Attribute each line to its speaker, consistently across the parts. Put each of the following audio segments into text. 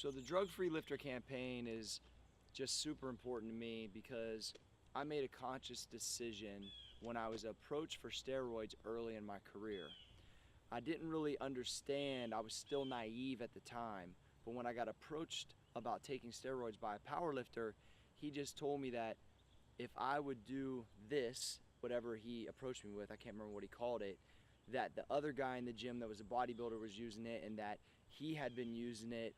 Speaker 1: So the drug-free lifter campaign is just super important to me because I made a conscious decision when I was approached for steroids early in my career. I didn't really understand, I was still naive at the time, but when I got approached about taking steroids by a powerlifter, he just told me that if I would do this, whatever he approached me with, I can't remember what he called it, that the other guy in the gym that was a bodybuilder was using it and that he had been using it,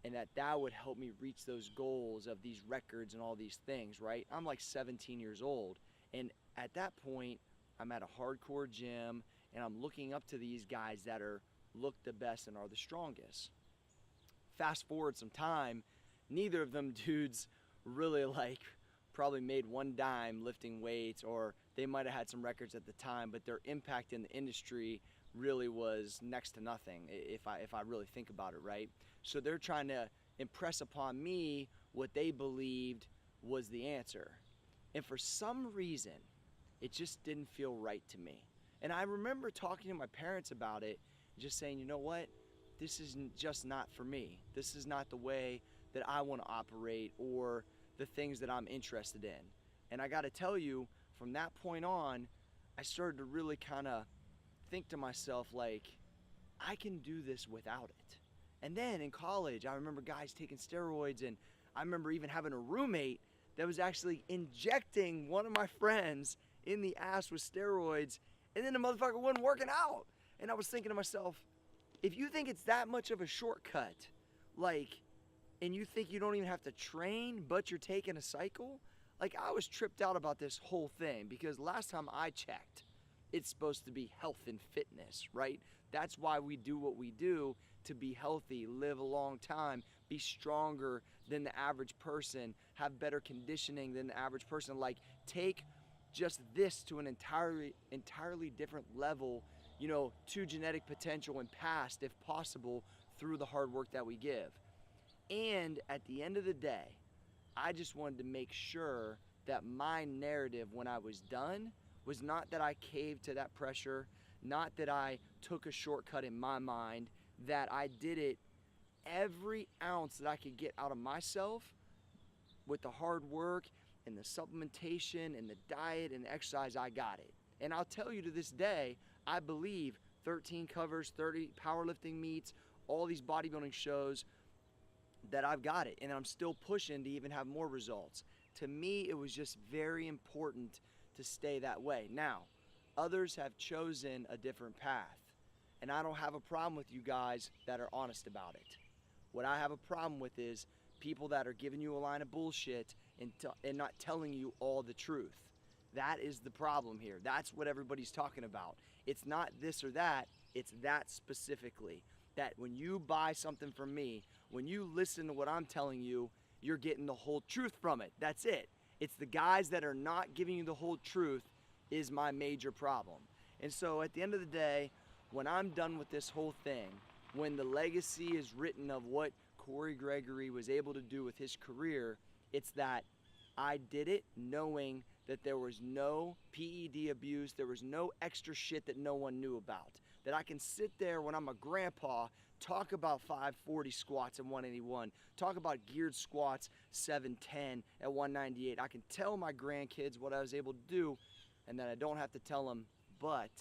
Speaker 1: and that would help me reach those goals of these records and all these things, right? I'm like 17 years old, and at that point, I'm at a hardcore gym, and I'm looking up to these guys that look the best and are the strongest. Fast forward some time, neither of them dudes really probably made one dime lifting weights, or they might have had some records at the time, but their impact in the industry really was next to nothing if I really think about it, right? So they're trying to impress upon me what they believed was the answer. And for some reason, it just didn't feel right to me. And I remember talking to my parents about it, just saying, you know what? This is just not for me. This is not the way that I want to operate or the things that I'm interested in. And I got to tell you, from that point on, I started to really kind of think to myself, like, I can do this without it. And then in college, I remember guys taking steroids, and I remember even having a roommate that was actually injecting one of my friends in the ass with steroids, and then the motherfucker wasn't working out. And I was thinking to myself, if you think it's that much of a shortcut, and you think you don't even have to train, but you're taking a cycle, I was tripped out about this whole thing, because last time I checked, it's supposed to be health and fitness, right? That's why we do what we do, to be healthy, live a long time, be stronger than the average person, have better conditioning than the average person. Take just this to an entirely different level, to genetic potential and past, if possible, through the hard work that we give. And at the end of the day, I just wanted to make sure that my narrative when I was done was not that I caved to that pressure, not that I took a shortcut in my mind, that I did it every ounce that I could get out of myself with the hard work and the supplementation and the diet and the exercise. I got it. And I'll tell you, to this day, I believe 13 covers, 30 powerlifting meets, all these bodybuilding shows, that I've got it, and I'm still pushing to even have more results. To me, it was just very important to stay that way. Now, others have chosen a different path, and I don't have a problem with you guys that are honest about it. What I have a problem with is people that are giving you a line of bullshit and not telling you all the truth. That is the problem here. That's what everybody's talking about. It's not this or that, it's that specifically. That when you buy something from me, when you listen to what I'm telling you, you're getting the whole truth from it. That's it. It's the guys that are not giving you the whole truth is my major problem. And so at the end of the day, when I'm done with this whole thing, when the legacy is written of what Cory Gregory was able to do with his career, it's that I did it knowing that there was no PED abuse, there was no extra shit that no one knew about. That I can sit there when I'm a grandpa, talk about 540 squats at 181, talk about geared squats 710 at 198. I can tell my grandkids what I was able to do, and then I don't have to tell them, but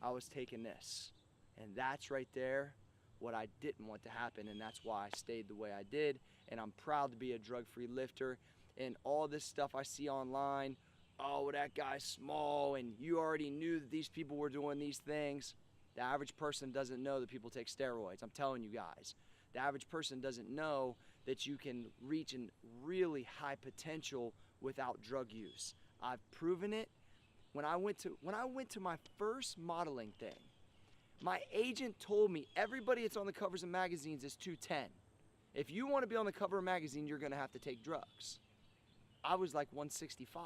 Speaker 1: I was taking this. And that's right there what I didn't want to happen, and that's why I stayed the way I did. And I'm proud to be a drug-free lifter. And all this stuff I see online, oh, well, that guy's small, and you already knew that these people were doing these things. The average person doesn't know that people take steroids. I'm telling you guys. The average person doesn't know that you can reach a really high potential without drug use. I've proven it. When I went to my first modeling thing, my agent told me everybody that's on the covers of magazines is 210. If you want to be on the cover of a magazine, you're going to have to take drugs. I was like 165.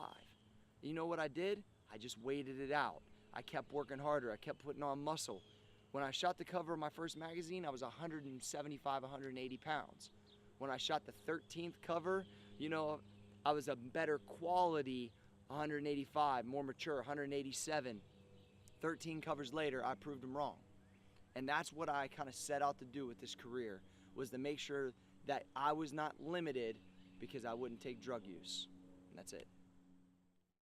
Speaker 1: You know what I did? I just waited it out. I kept working harder. I kept putting on muscle. When I shot the cover of my first magazine, I was 175, 180 pounds. When I shot the 13th cover, I was a better quality 185, more mature 187. 13 covers later, I proved them wrong. And that's what I kind of set out to do with this career, was to make sure that I was not limited because I wouldn't take drug use. And that's it.